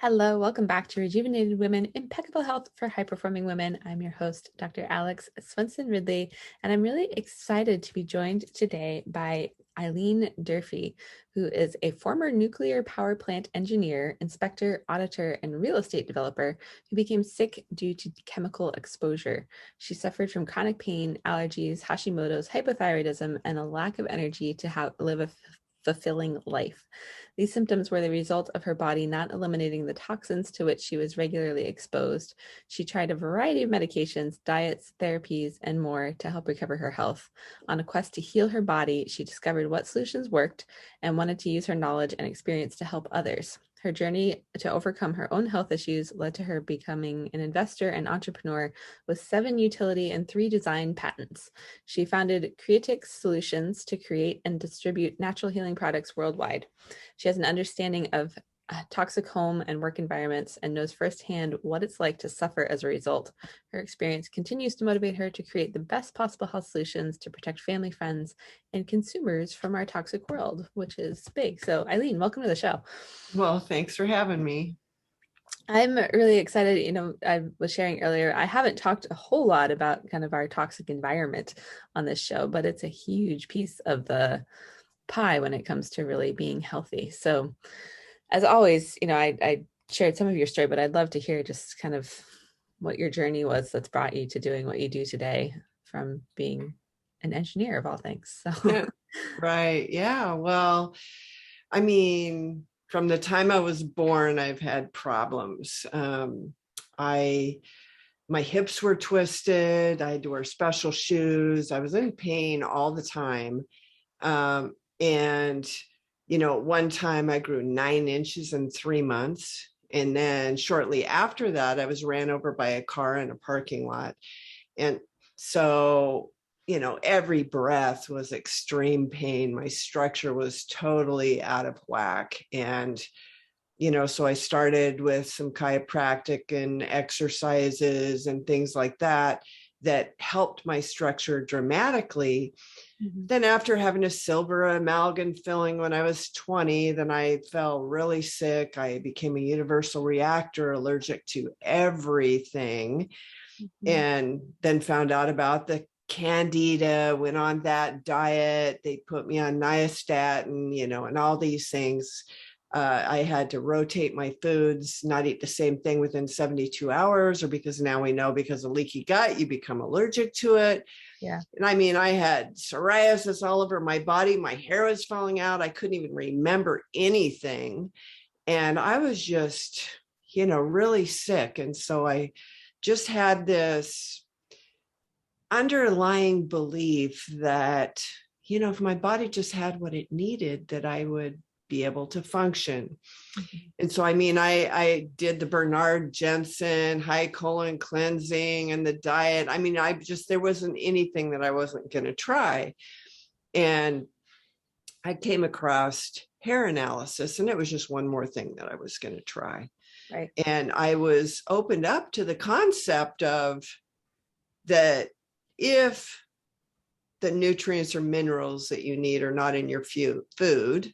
Hello, welcome back to Rejuvenated Women, Impeccable Health for High-Performing Women. I'm your host, Dr. Alex Swenson Ridley, and I'm really excited to be joined today by Eileen Durfee, who is a former nuclear power plant engineer, inspector, auditor, and real estate developer who became sick due to chemical exposure. She suffered from chronic pain, allergies, Hashimoto's, hypothyroidism, and a lack of energy to live a fulfilling life. These symptoms were the result of her body not eliminating the toxins to which she was regularly exposed. She tried a variety of medications, diets, therapies, and more to help recover her health. On a quest to heal her body, she discovered what solutions worked and wanted to use her knowledge and experience to help others. Her journey to overcome her own health issues led to her becoming an investor and entrepreneur with 7 utility and 3 design patents. She founded Creatix Solutions to create and distribute natural healing products worldwide. She has an understanding of toxic home and work environments and knows firsthand what it's like to suffer as a result. Her experience continues to motivate her to create the best possible health solutions to protect family, friends, and consumers from our toxic world, which is big. So Eileen, welcome to the show. Well, thanks for having me. I'm really excited. I was sharing earlier, I haven't talked a whole lot about kind of our toxic environment on this show, but it's a huge piece of the pie when it comes to really being healthy. So as always, I shared some of your story, but I'd love to hear just kind of what your journey was that's brought you to doing what you do today from being an engineer of all things. So Right. Yeah. Well, I mean, from the time I was born, I've had problems. My hips were twisted. I had to wear special shoes. I was in pain all the time. And at one time I grew 9 inches in 3 months. And then shortly after that, I was ran over by a car in a parking lot. And so, every breath was extreme pain. My structure was totally out of whack. And, so I started with some chiropractic and exercises and things like that helped my structure dramatically. Mm-hmm. Then after having a silver amalgam filling when I was 20, then I fell really sick. I became a universal reactor, allergic to everything. Mm-hmm. And then found out about the candida, went on that diet. They put me on nystatin, and all these things. I had to rotate my foods, not eat the same thing within 72 hours, or because now we know because of leaky gut, you become allergic to it. Yeah. And I mean, I had psoriasis all over my body. My hair was falling out. I couldn't even remember anything. And I was just, really sick. And so I just had this underlying belief that, if my body just had what it needed, that I would be able to function. Mm-hmm. And so, I did the Bernard Jensen high colon cleansing and the diet. There wasn't anything that I wasn't going to try. And I came across hair analysis, and it was just one more thing that I was going to try. Right. And I was opened up to the concept of that if the nutrients or minerals that you need are not in your food,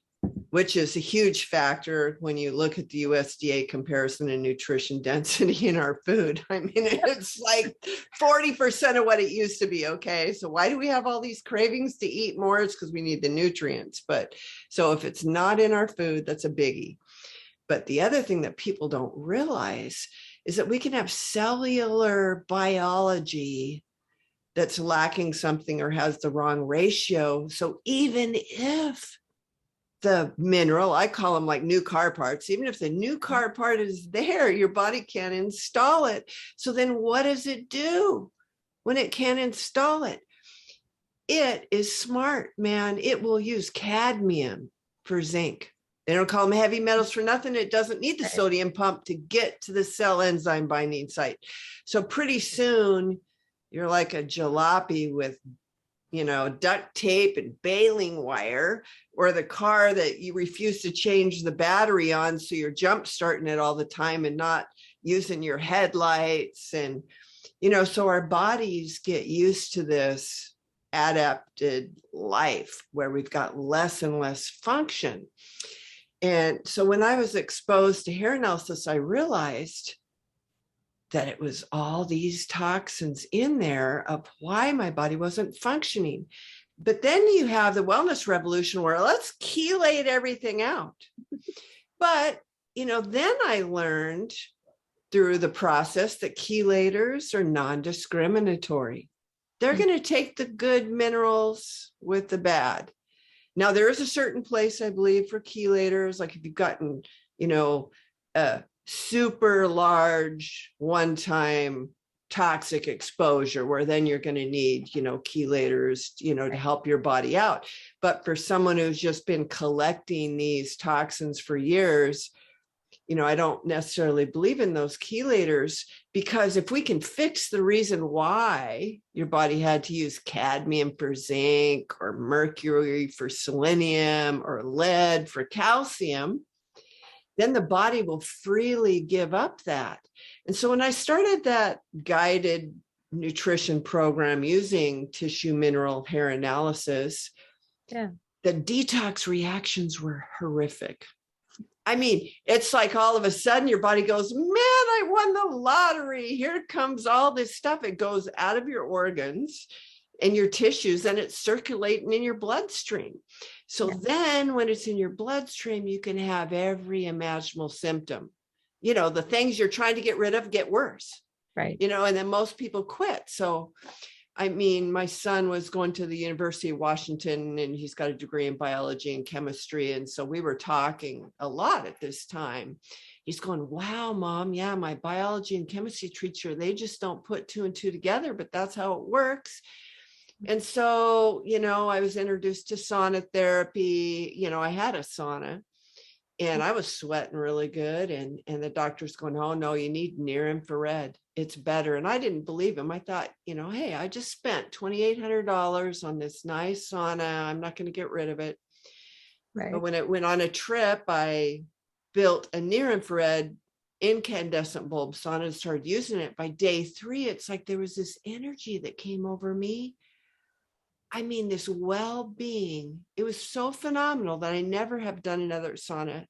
which is a huge factor when you look at the USDA comparison in nutrition density in our food. It's like 40% of what it used to be. Okay, so why do we have all these cravings to eat more? It's because we need the nutrients. But so if it's not in our food, that's a biggie. But the other thing that people don't realize is that we can have cellular biology that's lacking something or has the wrong ratio. So even if the mineral, I call them like new car parts, even if the new car part is there, your body can't install it. So then what does it do when it can't install it? It is smart, man. It will use cadmium for zinc. They don't call them heavy metals for nothing. It doesn't need the sodium pump to get to the cell enzyme binding site. So pretty soon you're like a jalopy with, duct tape and baling wire, or the car that you refuse to change the battery on. So you're jump starting it all the time and not using your headlights. And, so our bodies get used to this adapted life where we've got less and less function. And so when I was exposed to hair analysis, I realized that it was all these toxins in there of why my body wasn't functioning. But then you have the wellness revolution where let's chelate everything out. But, then I learned through the process that chelators are non-discriminatory. They're going to take the good minerals with the bad. Now, there is a certain place, I believe, for chelators, like if you've gotten, a super large one-time toxic exposure, where then you're going to need, chelators, to help your body out. But for someone who's just been collecting these toxins for years, I don't necessarily believe in those chelators, because if we can fix the reason why your body had to use cadmium for zinc, or mercury for selenium, or lead for calcium, then the body will freely give up that. And so when I started that guided nutrition program using tissue mineral hair analysis, the detox reactions were horrific. I mean, it's like all of a sudden your body goes, man, I won the lottery. Here comes all this stuff. It goes out of your organs and your tissues, and it's circulating in your bloodstream. So then when it's in your bloodstream, you can have every imaginable symptom. The things you're trying to get rid of get worse. Right. And then most people quit. So I mean, my son was going to the University of Washington, and he's got a degree in biology and chemistry. And so we were talking a lot at this time. He's going, wow, Mom, yeah, my biology and chemistry teacher, they just don't put two and two together, but that's how it works. And so, I was introduced to sauna therapy. I had a sauna, and I was sweating really good. And the doctor's going, oh, no, you need near infrared. It's better. And I didn't believe him. I thought, hey, I just spent $2,800 on this nice sauna. I'm not going to get rid of it. Right. But when it went on a trip, I built a near infrared incandescent bulb sauna and started using it. By day 3, it's like there was this energy that came over me. I mean, this well-being, it was so phenomenal that I never have done another sauna,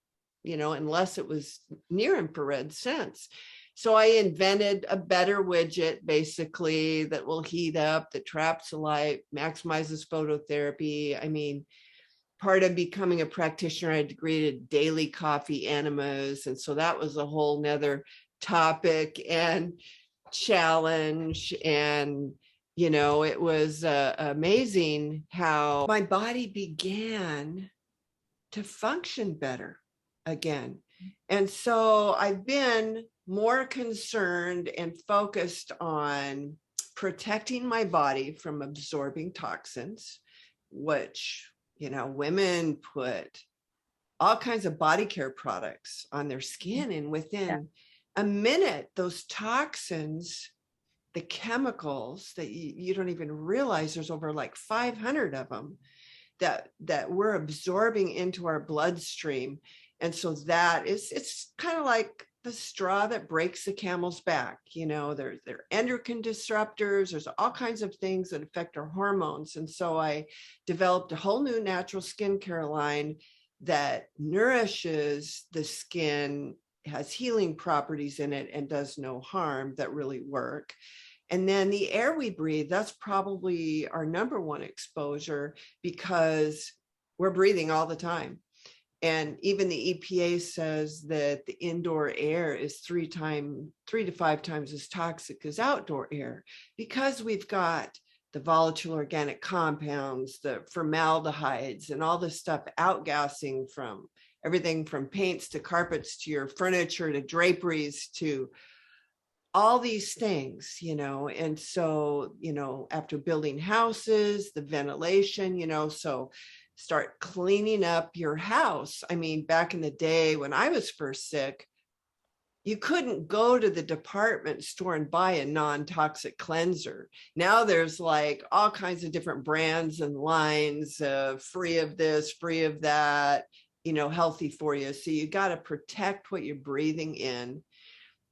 unless it was near infrared since. So I invented a better widget, basically, that will heat up, that traps the light, maximizes phototherapy. I mean, part of becoming a practitioner, I had to create daily coffee enemas. And so that was a whole nother topic and challenge. And it was amazing how my body began to function better again. And so I've been more concerned and focused on protecting my body from absorbing toxins, which, women put all kinds of body care products on their skin. And within a minute, those toxins, the chemicals that you don't even realize, there's over like 500 of them that we're absorbing into our bloodstream. And so it's kind of like the straw that breaks the camel's back. They're endocrine disruptors. There's all kinds of things that affect our hormones. And so I developed a whole new natural skincare line that nourishes the skin, has healing properties in it, and does no harm, that really work. And then the air we breathe, that's probably our number one exposure, because we're breathing all the time. And even the EPA says that the indoor air is 3 to 5 times as toxic as outdoor air, because we've got the volatile organic compounds, the formaldehydes, and all this stuff outgassing from everything from paints to carpets to your furniture to draperies to all these things, and so, after building houses, the ventilation, so start cleaning up your house. I mean, back in the day when I was first sick, you couldn't go to the department store and buy a non-toxic cleanser. Now there's like all kinds of different brands and lines of free of this, free of that, healthy for you. So you got to protect what you're breathing in.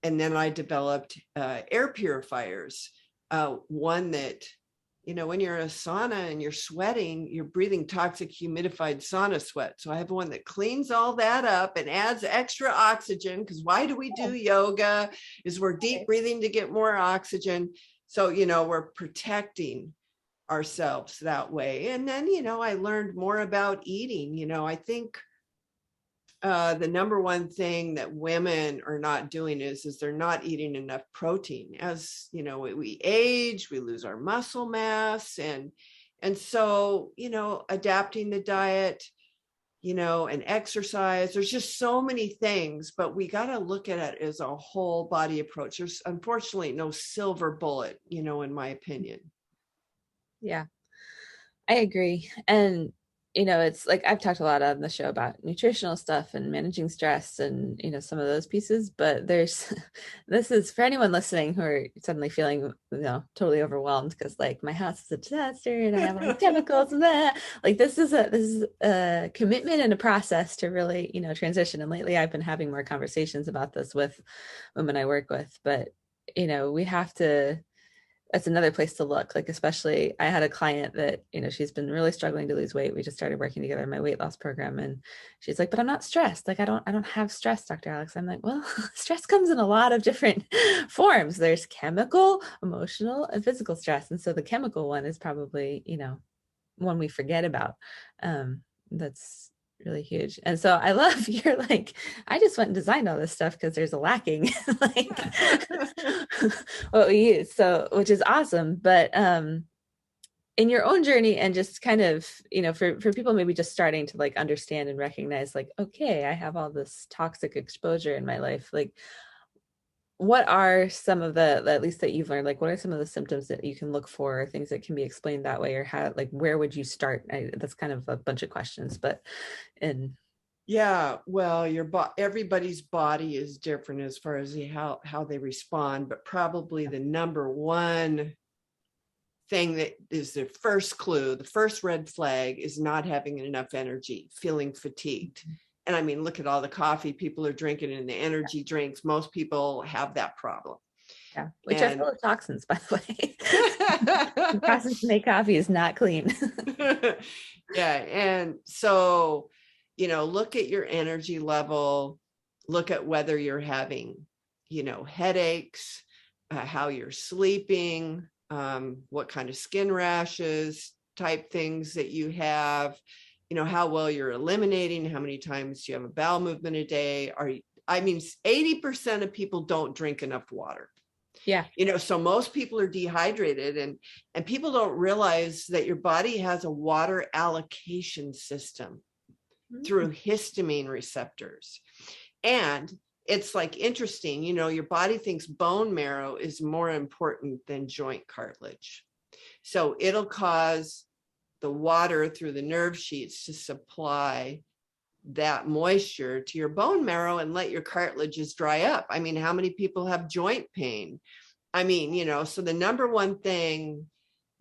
And then I developed air purifiers, one that when you're in a sauna and you're sweating, you're breathing toxic humidified sauna sweat. So I have one that cleans all that up and adds extra oxygen, because why do we do yoga? Is we're deep breathing to get more oxygen. So, we're protecting ourselves that way. And then, I learned more about eating. I think the number one thing that women are not doing is they're not eating enough protein. As we age, we lose our muscle mass, and so adapting the diet, and exercise. There's just so many things, but we got to look at it as a whole body approach. There's unfortunately no silver bullet, in my opinion. Yeah, I agree. And, it's like I've talked a lot on the show about nutritional stuff and managing stress and, some of those pieces, but this is for anyone listening who are suddenly feeling, totally overwhelmed because like my house is a disaster and I have all the chemicals and that. Like this is a commitment and a process to really, transition. And lately I've been having more conversations about this with women I work with, but, we have to, that's another place to look. Like, especially I had a client that, she's been really struggling to lose weight. We just started working together in my weight loss program. And she's like, but I'm not stressed. Like, I don't have stress, Dr. Alex. I'm like, well, stress comes in a lot of different forms. There's chemical, emotional, and physical stress. And so the chemical one is probably, one we forget about. That's really huge. And so I love you're like, I just went and designed all this stuff because there's a lacking like what we use. So, which is awesome. But in your own journey and just kind of, for people maybe just starting to like understand and recognize like, okay, I have all this toxic exposure in my life. Like, what are some of the, at least that you've learned, like what are some of the symptoms that you can look for, or things that can be explained that way, or how, like, where would you start? That's kind of a bunch of questions, but yeah, well, everybody's body is different as far as how they respond, but probably the number one thing that is the first clue, the first red flag, is not having enough energy, feeling fatigued. And I mean, look at all the coffee people are drinking and the energy drinks. Most people have that problem. Yeah, which are full of toxins, by the way. The process to make coffee is not clean. Yeah, and so, look at your energy level, look at whether you're having, headaches, how you're sleeping, what kind of skin rashes type things that you have, how well you're eliminating, how many times you have a bowel movement a day. 80% of people don't drink enough water. Yeah. So most people are dehydrated, and people don't realize that your body has a water allocation system through histamine receptors. And it's like interesting, your body thinks bone marrow is more important than joint cartilage. So it'll cause the water through the nerve sheets to supply that moisture to your bone marrow and let your cartilages dry up. I mean, how many people have joint pain? I mean, so the number one thing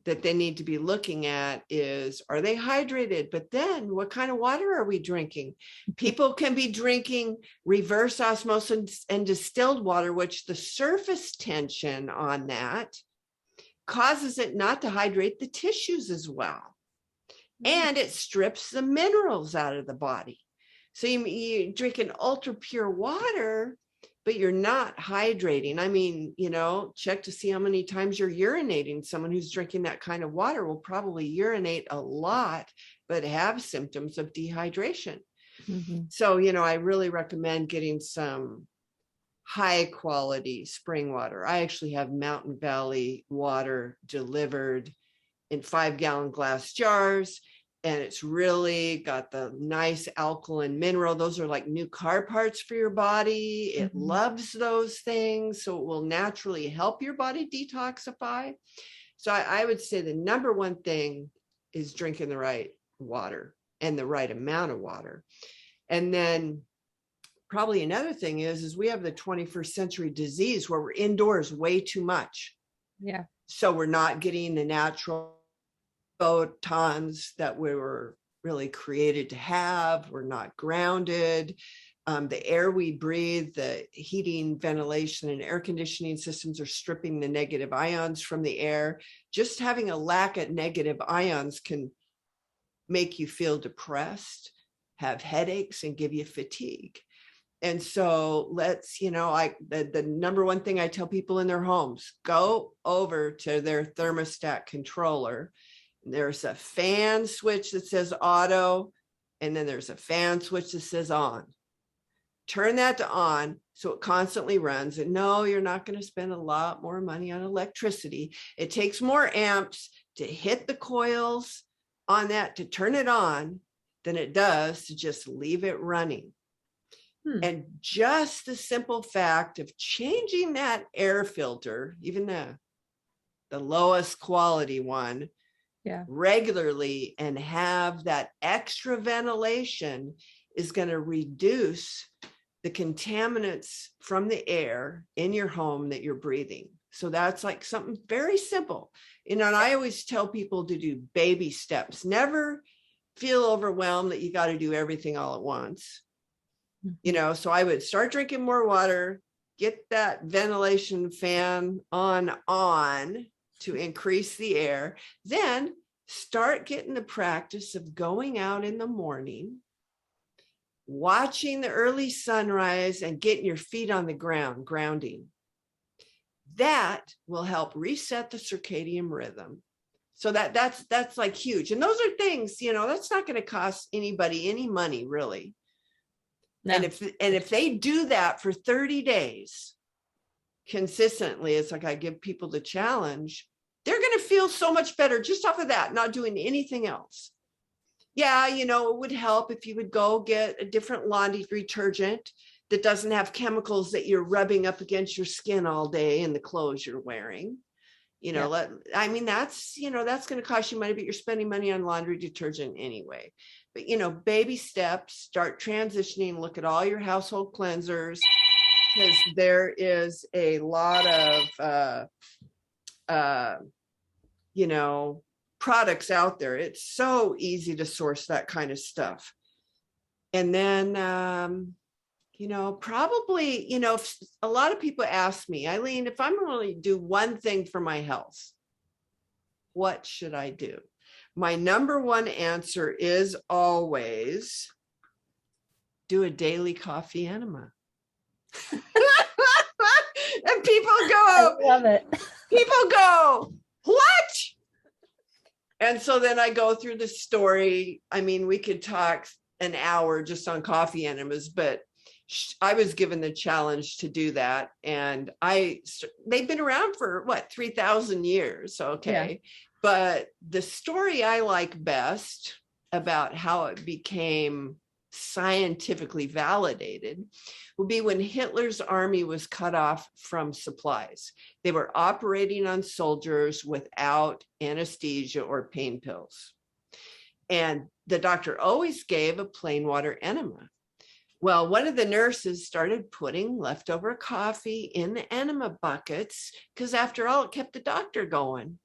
that they need to be looking at is, are they hydrated? But then what kind of water are we drinking? People can be drinking reverse osmosis and distilled water, which the surface tension on that causes it not to hydrate the tissues as well. And it strips the minerals out of the body. So you drink an ultra pure water, but you're not hydrating. I mean, check to see how many times you're urinating. Someone who's drinking that kind of water will probably urinate a lot, but have symptoms of dehydration. Mm-hmm. So, I really recommend getting some high quality spring water. I actually have Mountain Valley water delivered in 5-gallon glass jars. And it's really got the nice alkaline mineral. Those are like new car parts for your body. It loves those things. So it will naturally help your body detoxify. So I would say the number one thing is drinking the right water and the right amount of water. And then probably another thing is we have the 21st century disease where we're indoors way too much. Yeah. So we're not getting the natural photons that we were really created to have. We're not grounded. The air we breathe, the heating, ventilation, and air conditioning systems are stripping the negative ions from the air. Just having a lack of negative ions can make you feel depressed, have headaches, and give you fatigue. And so let's, the number one thing I tell people in their homes, go over to their thermostat controller. There's a fan switch that says auto, and then there's a fan switch that says on. Turn that to on so it constantly runs. And no, you're not going to spend a lot more money on electricity. It takes more amps to hit the coils on that to turn it on than it does to just leave it running. And just the simple fact of changing that air filter, even the lowest quality one, regularly, and have that extra ventilation is going to reduce the contaminants from the air in your home that you're breathing. So that's like something very simple. And I always tell people to do baby steps. Never feel overwhelmed that you got to do everything all at once. So I would start drinking more water, get that ventilation fan on to increase the air, then start getting the practice of going out in the morning, watching the early sunrise, and getting your feet on the ground, grounding. That will help reset the circadian rhythm. So that's like huge. And those are things, that's not going to cost anybody any money, really. No. And if they do that for 30 days consistently, it's like I give people the challenge, they're going to feel so much better just off of that, not doing anything else. Yeah, it would help if you would go get a different laundry detergent that doesn't have chemicals that you're rubbing up against your skin all day in the clothes you're wearing. That's going to cost you money, but you're spending money on laundry detergent anyway. But, baby steps, start transitioning, look at all your household cleansers, because there is a lot of, products out there. It's so easy to source that kind of stuff. And then, probably, if a lot of people ask me, Eileen, if I'm going to do one thing for my health, what should I do? My number one answer is always do a daily coffee enema. And people go, I love it. People go, what? And so then I go through the story. I mean, we could talk an hour just on coffee enemas, but I was given the challenge to do that. And they've been around for 3,000 years. Okay. Yeah. But the story I like best about how it became scientifically validated will be when Hitler's army was cut off from supplies. They were operating on soldiers without anesthesia or pain pills. And the doctor always gave a plain water enema. Well, one of the nurses started putting leftover coffee in the enema buckets because after all, it kept the doctor going.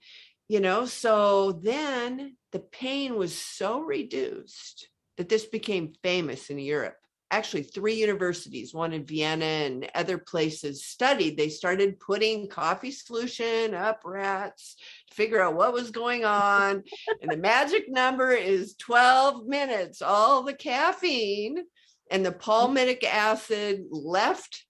So then the pain was so reduced that this became famous in Europe. Actually, 3 universities, one in Vienna and other places, studied. They started putting coffee solution up rats to figure out what was going on. And the magic number is 12 minutes. All the caffeine and the palmitic acid left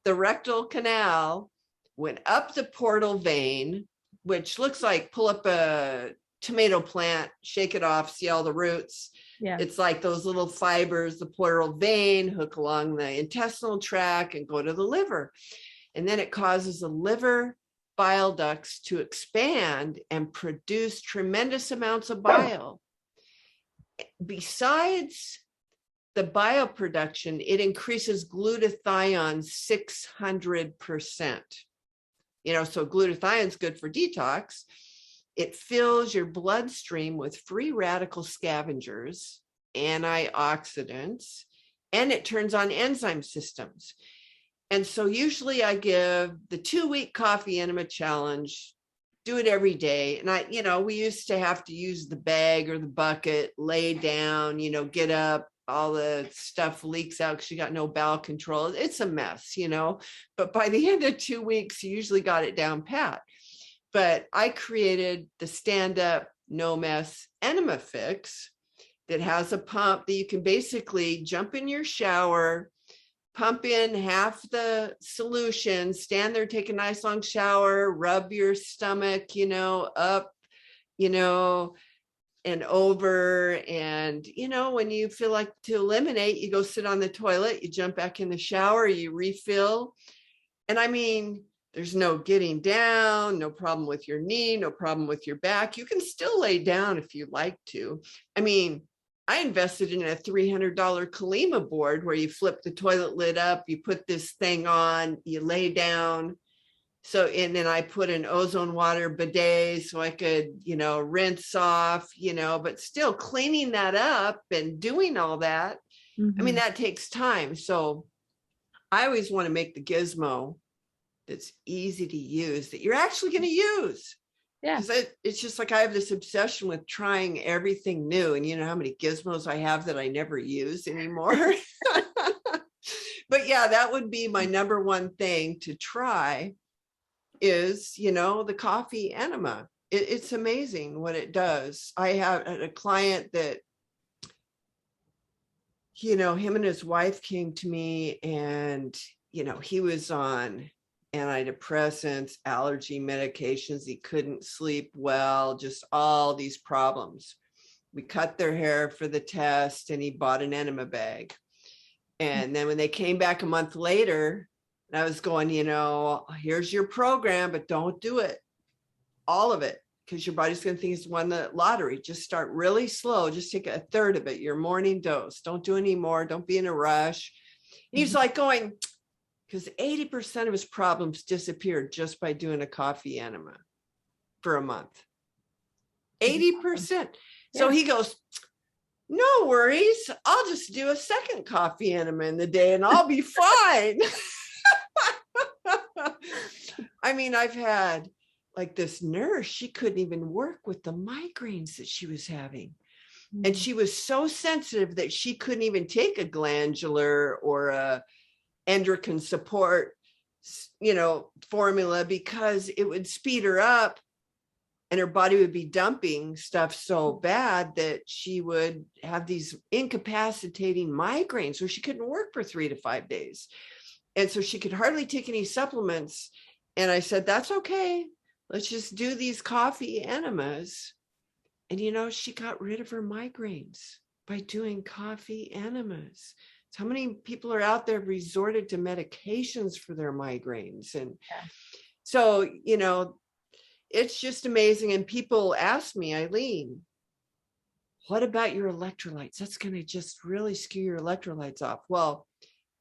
the rectal canal, went up the portal vein, which looks like pull up a tomato plant, shake it off, see all the roots. Yeah. It's like those little fibers, the portal vein, hook along the intestinal tract and go to the liver. And then it causes the liver bile ducts to expand and produce tremendous amounts of bile. Besides the bile production, it increases glutathione 600%. So glutathione is good for detox. It fills your bloodstream with free radical scavengers, antioxidants, and it turns on enzyme systems. And so usually I give the 2-week coffee enema challenge, do it every day. And we used to have to use the bag or the bucket, lay down, get up, all the stuff leaks out because you got no bowel control. It's a mess, but by the end of 2 weeks, you usually got it down pat. But I created the stand-up no mess enema fix that has a pump that you can basically jump in your shower, pump in half the solution, stand there, take a nice long shower, rub your stomach, up, and over. And, when you feel like to eliminate, you go sit on the toilet, you jump back in the shower, you refill. And I mean, there's no getting down, no problem with your knee, no problem with your back. You can still lay down if you like to. I mean, I invested in a $300 Kalima board where you flip the toilet lid up, you put this thing on, you lay down. And then I put an ozone water bidet so I could, rinse off, but still cleaning that up and doing all that. I mean, that takes time. So I always want to make the gizmo that's easy to use, that you're actually going to use. Yeah. It's just like I have this obsession with trying everything new. And you know how many gizmos I have that I never use anymore. But yeah, that would be my number one thing to try is, the coffee enema. It's amazing what it does. I have a client that, him and his wife came to me and, he was on antidepressants, allergy medications. He couldn't sleep well, just all these problems. We cut their hair for the test and he bought an enema bag. And then when they came back a month later, I was going, here's your program, but don't do it, all of it, because your body's going to think it's won the lottery. Just start really slow. Just take a third of it, your morning dose. Don't do any more. Don't be in a rush. And he's like going, because 80% of his problems disappeared just by doing a coffee enema for a month. 80%. Yeah. So he goes, no worries. I'll just do a second coffee enema in the day and I'll be fine. I mean, I've had like this nurse, she couldn't even work with the migraines that she was having. And she was so sensitive that she couldn't even take a glandular or a endocrine support, formula, because it would speed her up and her body would be dumping stuff so bad that she would have these incapacitating migraines. So she couldn't work for 3 to 5 days. And so she could hardly take any supplements. And I said, that's okay. Let's just do these coffee enemas. And, she got rid of her migraines by doing coffee enemas. So how many people are out there resorted to medications for their migraines? And so, it's just amazing. And people ask me, Eileen, what about your electrolytes? That's going to just really skew your electrolytes off. Well,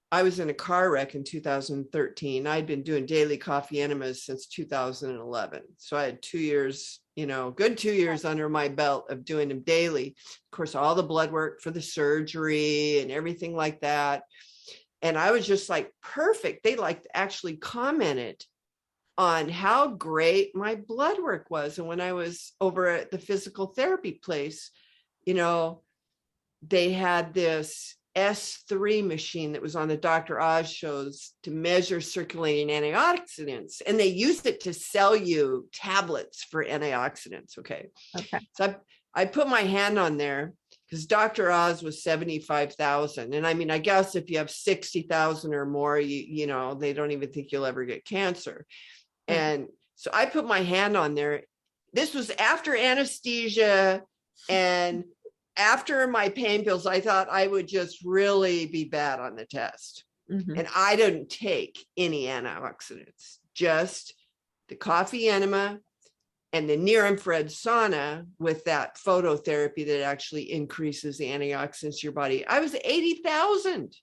I was in a car wreck in 2013. I'd been doing daily coffee enemas since 2011. So I had 2 years, good 2 years under my belt of doing them daily. Of course, all the blood work for the surgery and everything like that. And I was just like, perfect. They actually commented on how great my blood work was. And when I was over at the physical therapy place, they had this S3 machine that was on the Dr. Oz shows to measure circulating antioxidants. And they used it to sell you tablets for antioxidants. Okay. So I put my hand on there because Dr. Oz was 75,000. And I mean, I guess if you have 60,000 or more, they don't even think you'll ever get cancer. And so I put my hand on there. This was after anesthesia and after my pain pills. I thought I would just really be bad on the test. And I didn't take any antioxidants, just the coffee enema and the near infrared sauna with that phototherapy that actually increases the antioxidants to your body. I was 80,000.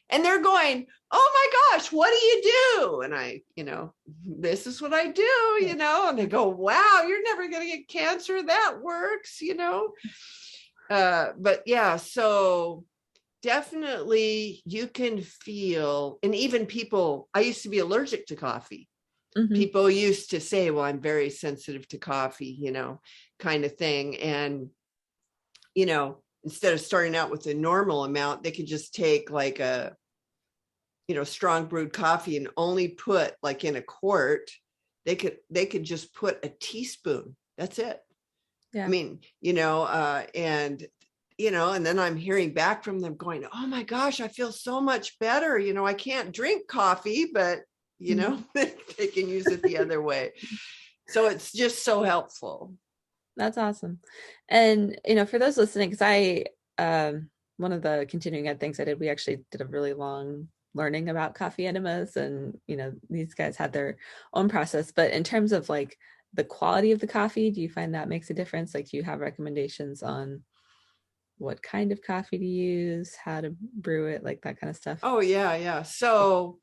And they're going, oh my gosh, what do you do? And I, this is what I do, and they go, wow, you're never going to get cancer. That works, But yeah, so definitely you can feel, and even people, I used to be allergic to coffee. People used to say, well, I'm very sensitive to coffee, kind of thing. And, instead of starting out with a normal amount, they could just take like a, strong brewed coffee and only put like in a quart, they could just put a teaspoon. That's it. Yeah. I mean, and then I'm hearing back from them going, oh my gosh, I feel so much better. I can't drink coffee, but they can use it the other way. So it's just so helpful. That's awesome. And, for those listening, because one of the continuing ed things I did, we actually did a really long learning about coffee enemas, and, these guys had their own process. But in terms of like the quality of the coffee, do you find that makes a difference? Like, do you have recommendations on what kind of coffee to use, how to brew it, like that kind of stuff? Oh, yeah. Yeah. So,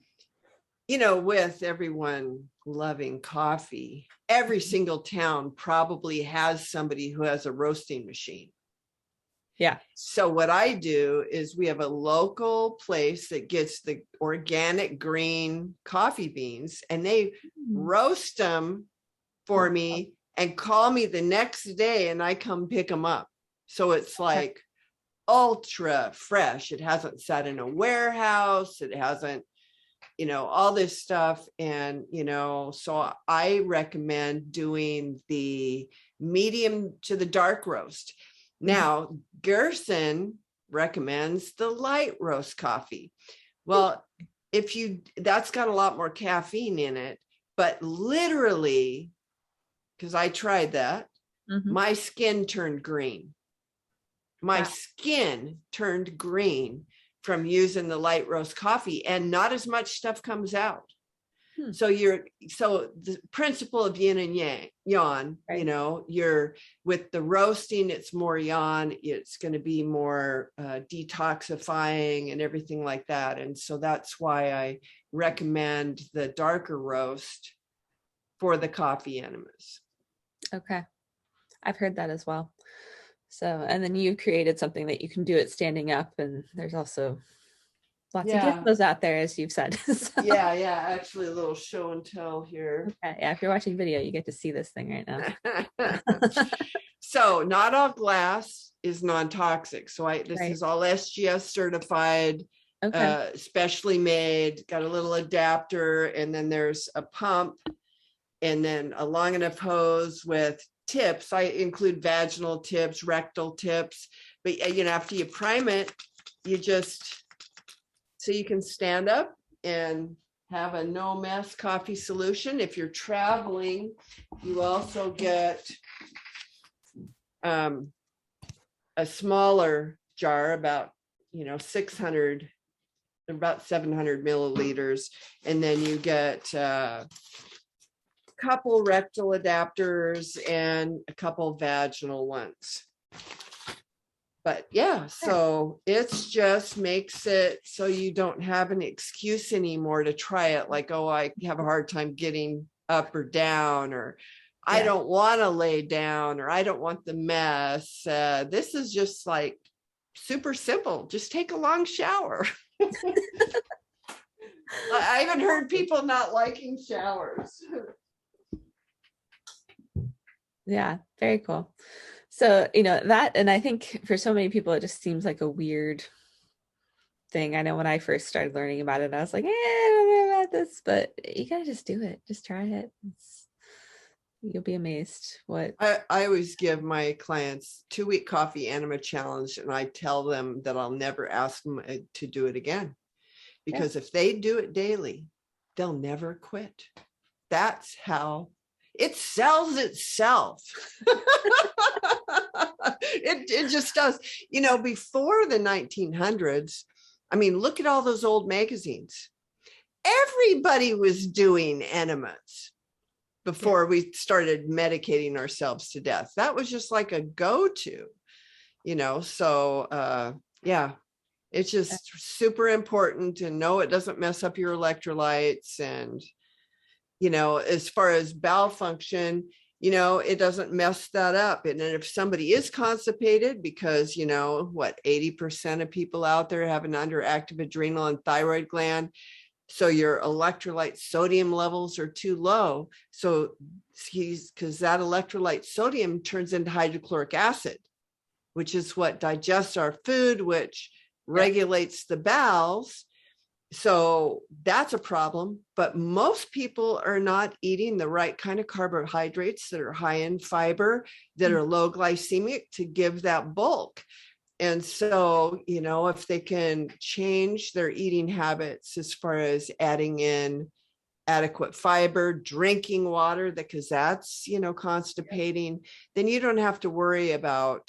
with everyone loving coffee, every single town probably has somebody who has a roasting machine. Yeah. So what I do is we have a local place that gets the organic green coffee beans, and they roast them for me and call me the next day, and I come pick them up. So it's like ultra fresh. It hasn't sat in a warehouse. It hasn't, all this stuff. And, so I recommend doing the medium to the dark roast. Now, Gerson recommends the light roast coffee. Well, that's got a lot more caffeine in it, but literally, because I tried that, my skin turned green. My skin turned green from using the light roast coffee, and not as much stuff comes out. So the principle of yin and yang, right. You're with the roasting, it's more yang, it's going to be more detoxifying and everything like that. And so that's why I recommend the darker roast for the coffee enemas. Okay. I've heard that as well. So, and then you created something that you can do it standing up, and there's also lots of gizmos out there, as you've said. So. Yeah. Actually, a little show and tell here. Okay. Yeah, if you're watching video, you get to see this thing right now. So, not all glass is non-toxic. So, this is all SGS certified, specially made. Got a little adapter, and then there's a pump, and then a long enough hose with tips. I include vaginal tips, rectal tips, but after you prime it, so you can stand up and have a no mess coffee solution. If you're traveling, you also get a smaller jar, about 600, about 700 milliliters, and then you get a couple rectal adapters and a couple vaginal ones. But so it's just makes it so you don't have an excuse anymore to try it, like, oh, I have a hard time getting up or down, or I don't want to lay down, or I don't want the mess. This is just like super simple. Just take a long shower. I even heard people not liking showers. Yeah, very cool. So, that, and I think for so many people, it just seems like a weird thing. I know when I first started learning about it, I was like, I don't know about this, but you gotta just do it. Just try it. You'll be amazed what. I always give my clients 2-week coffee enema challenge, and I tell them that I'll never ask them to do it again, because if they do it daily, they'll never quit. That's how it sells itself. It just does. Before the 1900s, I mean, look at all those old magazines. Everybody was doing enemas before we started medicating ourselves to death. That was just like a go-to, so it's just super important to know it doesn't mess up your electrolytes. And as far as bowel function, it doesn't mess that up. And then if somebody is constipated, because 80% of people out there have an underactive adrenal and thyroid gland, so your electrolyte sodium levels are too low. So because that electrolyte sodium turns into hydrochloric acid. which is what digests our food, which regulates the bowels. So that's a problem. But most people are not eating the right kind of carbohydrates that are high in fiber, that are low glycemic to give that bulk. And so, if they can change their eating habits as far as adding in adequate fiber, drinking water, because that's, constipating, then you don't have to worry about,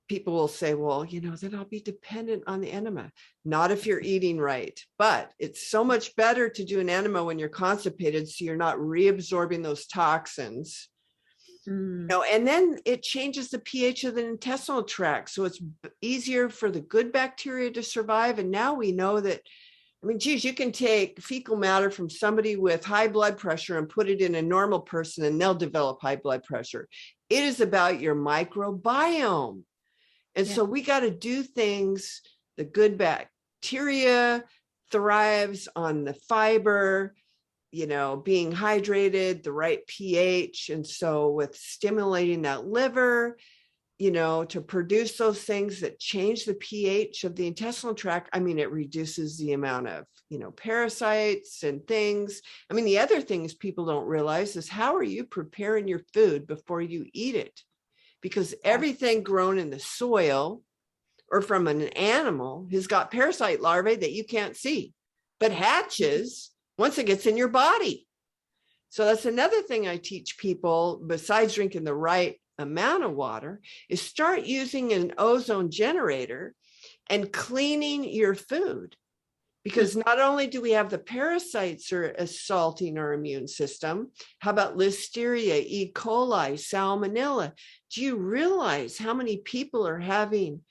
people will say, well, then I'll be dependent on the enema. Not if you're eating right, but it's so much better to do an enema when you're constipated, so you're not reabsorbing those toxins. And then it changes the pH of the intestinal tract. So it's easier for the good bacteria to survive. And now we know that, you can take fecal matter from somebody with high blood pressure and put it in a normal person and they'll develop high blood pressure. It is about your microbiome. And so we got to do things. The good bacteria thrives on the fiber, being hydrated, the right pH. And so with stimulating that liver, to produce those things that change the pH of the intestinal tract, it reduces the amount of, parasites and things. The other things people don't realize is, how are you preparing your food before you eat it? Because everything grown in the soil or from an animal has got parasite larvae that you can't see, but hatches once it gets in your body. So that's another thing I teach people, besides drinking the right amount of water, is start using an ozone generator and cleaning your food. Because not only do we have the parasites are assaulting our immune system, how about Listeria, E. coli, Salmonella? Do you realize how many people are having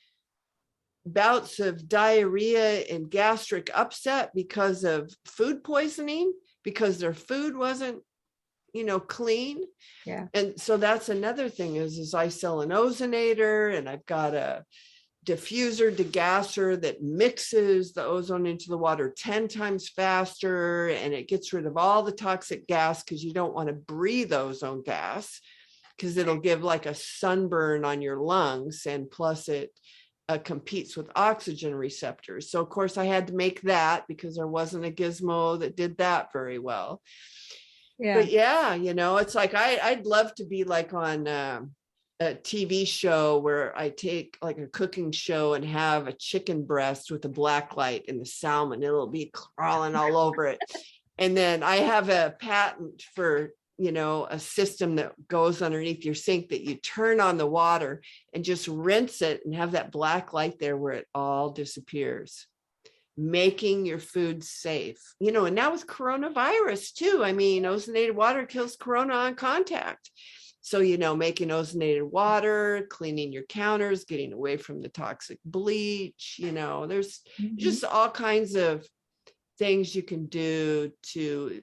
bouts of diarrhea and gastric upset because of food poisoning, because their food wasn't, clean? Yeah. And so that's another thing is I sell an ozonator, and I've got a diffuser degasser that mixes the ozone into the water 10 times faster, and it gets rid of all the toxic gas, because you don't want to breathe ozone gas, because it'll give like a sunburn on your lungs, and plus it competes with oxygen receptors. So of course I had to make that, because there wasn't a gizmo that did that very well. But it's like I'd love to be like on a TV show where I take like a cooking show and have a chicken breast with a black light and the salmon, it'll be crawling all over it. And then I have a patent for, a system that goes underneath your sink that you turn on the water and just rinse it and have that black light there where it all disappears, making your food safe. And now with coronavirus too, ozonated water kills corona on contact. So, making ozonated water, cleaning your counters, getting away from the toxic bleach, there's just all kinds of things you can do to,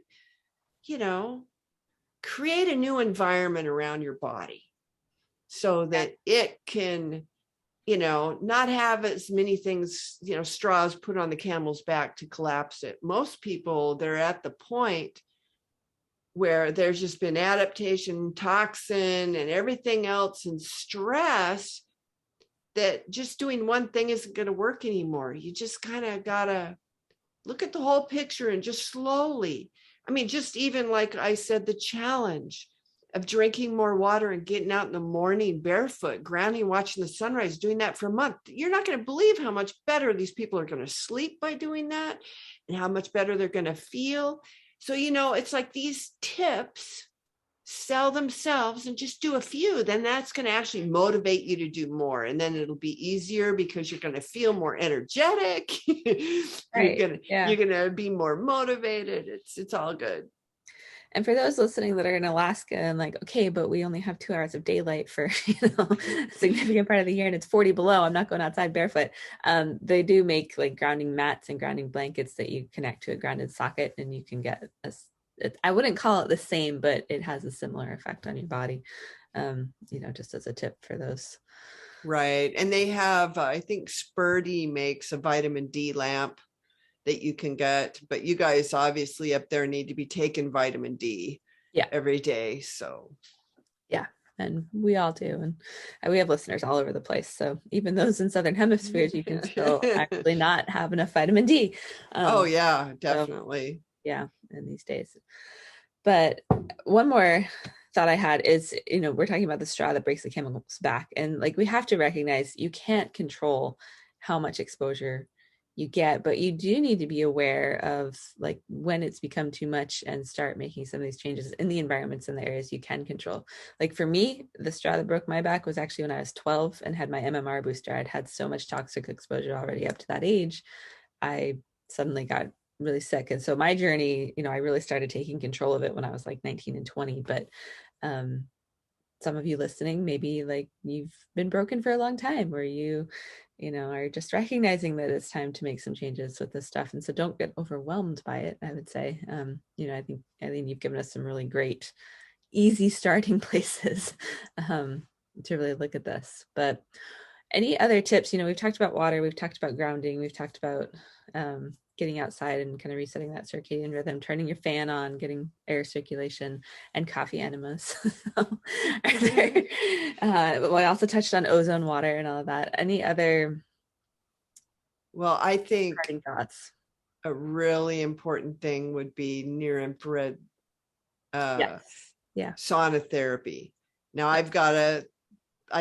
create a new environment around your body so that it can, not have as many things, straws put on the camel's back to collapse it. Most people, they're at the point where there's just been adaptation, toxin, and everything else, and stress, that just doing one thing isn't going to work anymore. You just kind of got to look at the whole picture and just slowly, just even like I said, the challenge of drinking more water and getting out in the morning barefoot, grounding, watching the sunrise, doing that for a month. You're not going to believe how much better these people are going to sleep by doing that, and how much better they're going to feel. So, it's like these tips sell themselves, and just do a few, then that's going to actually motivate you to do more. And then it'll be easier because you're going to feel more energetic. Right. You're going to be more motivated. It's all good. And for those listening that are in Alaska and like, okay, but we only have 2 hours of daylight for, a significant part of the year, and it's 40 below, I'm not going outside barefoot. They do make like grounding mats and grounding blankets that you connect to a grounded socket, and you can get I wouldn't call it the same, but it has a similar effect on your body. Just as a tip for those. Right. And they have, I think Spurdy makes a vitamin D lamp that you can get, but you guys obviously up there need to be taking vitamin D every day. So yeah, and we all do. And we have listeners all over the place. So even those in Southern hemispheres, you can still actually not have enough vitamin D. Oh yeah, So, definitely. yeah, in these days. But one more thought I had is, we're talking about the straw that breaks the camel's back. And like, we have to recognize you can't control how much exposure you get, but you do need to be aware of like when it's become too much and start making some of these changes in the environments and the areas you can control. Like for me, the straw that broke my back was actually when I was 12 and had my MMR booster. I'd had so much toxic exposure already up to that age. I suddenly got really sick. And so my journey, I really started taking control of it when I was like 19 and 20. But some of you listening, maybe like you've been broken for a long time, or you are just recognizing that it's time to make some changes with this stuff. And so don't get overwhelmed by it, I would say. I think, Eileen, you've given us some really great, easy starting places to really look at this. But any other tips? We've talked about water, we've talked about grounding, we've talked about getting outside and kind of resetting that circadian rhythm, turning your fan on, getting air circulation, and coffee enemas. So, well, I also touched on ozone water and all of that. Any other? Well, I think parting thoughts? a really important thing would be near infrared Yes. Yeah. sauna therapy. Now I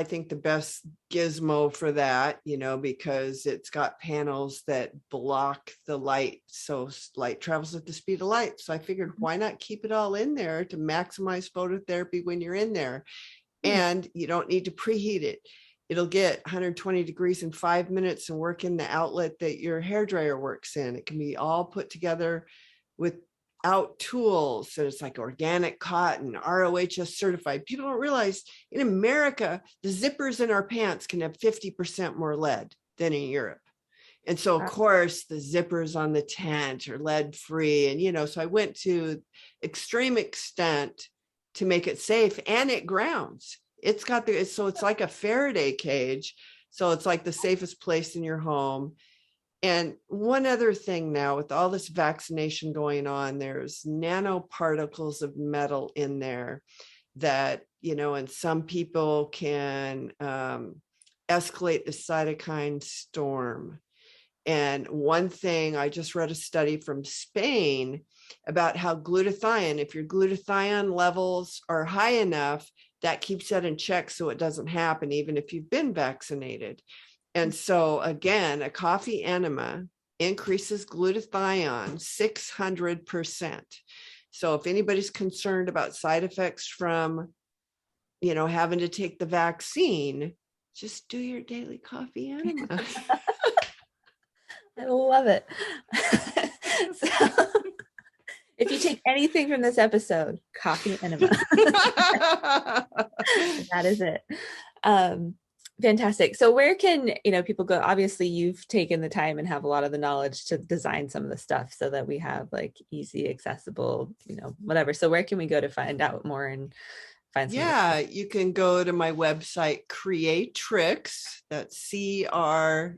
think the best gizmo for that, because it's got panels that block the light. So light travels at the speed of light. So I figured, why not keep it all in there to maximize phototherapy when you're in there? And you don't need to preheat it. It'll get 120 degrees in 5 minutes and work in the outlet that your hairdryer works in. It can be all put together without tools. So it's like organic cotton, ROHS certified. People don't realize in America, the zippers in our pants can have 50% more lead than in Europe. And so, of course, the zippers on the tent are lead free. And, so I went to extreme extent to make it safe, and it grounds. It's like a Faraday cage. So it's like the safest place in your home. And one other thing now, with all this vaccination going on, there's nanoparticles of metal in there that, and some people can escalate the cytokine storm. And one thing, I just read a study from Spain about how glutathione, if your glutathione levels are high enough, that keeps that in check so it doesn't happen, even if you've been vaccinated. And so again, a coffee enema increases glutathione 600%. So if anybody's concerned about side effects from, having to take the vaccine, just do your daily coffee enema. I love it. So, if you take anything from this episode, coffee enema. That is it. Fantastic. So where can, people go? Obviously, you've taken the time and have a lot of the knowledge to design some of the stuff so that we have like easy, accessible, whatever. So where can we go to find out more and find some? Yeah, you can go to my website, Creatrix. That's CREATRIX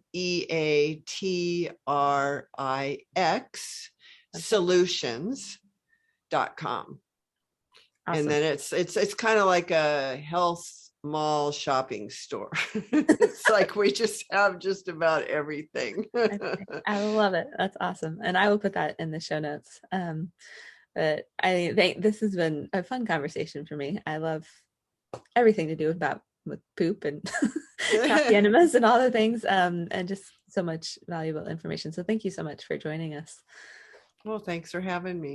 solutions.com. Awesome. And then it's kind of like a health mall shopping store. It's like we just have just about everything. I love it. That's awesome. And I will put that in the show notes. But I think this has been a fun conversation for me. I love everything to do with poop and coffee enemas and all the things, and just so much valuable information. So thank you so much for joining us. Well, thanks for having me.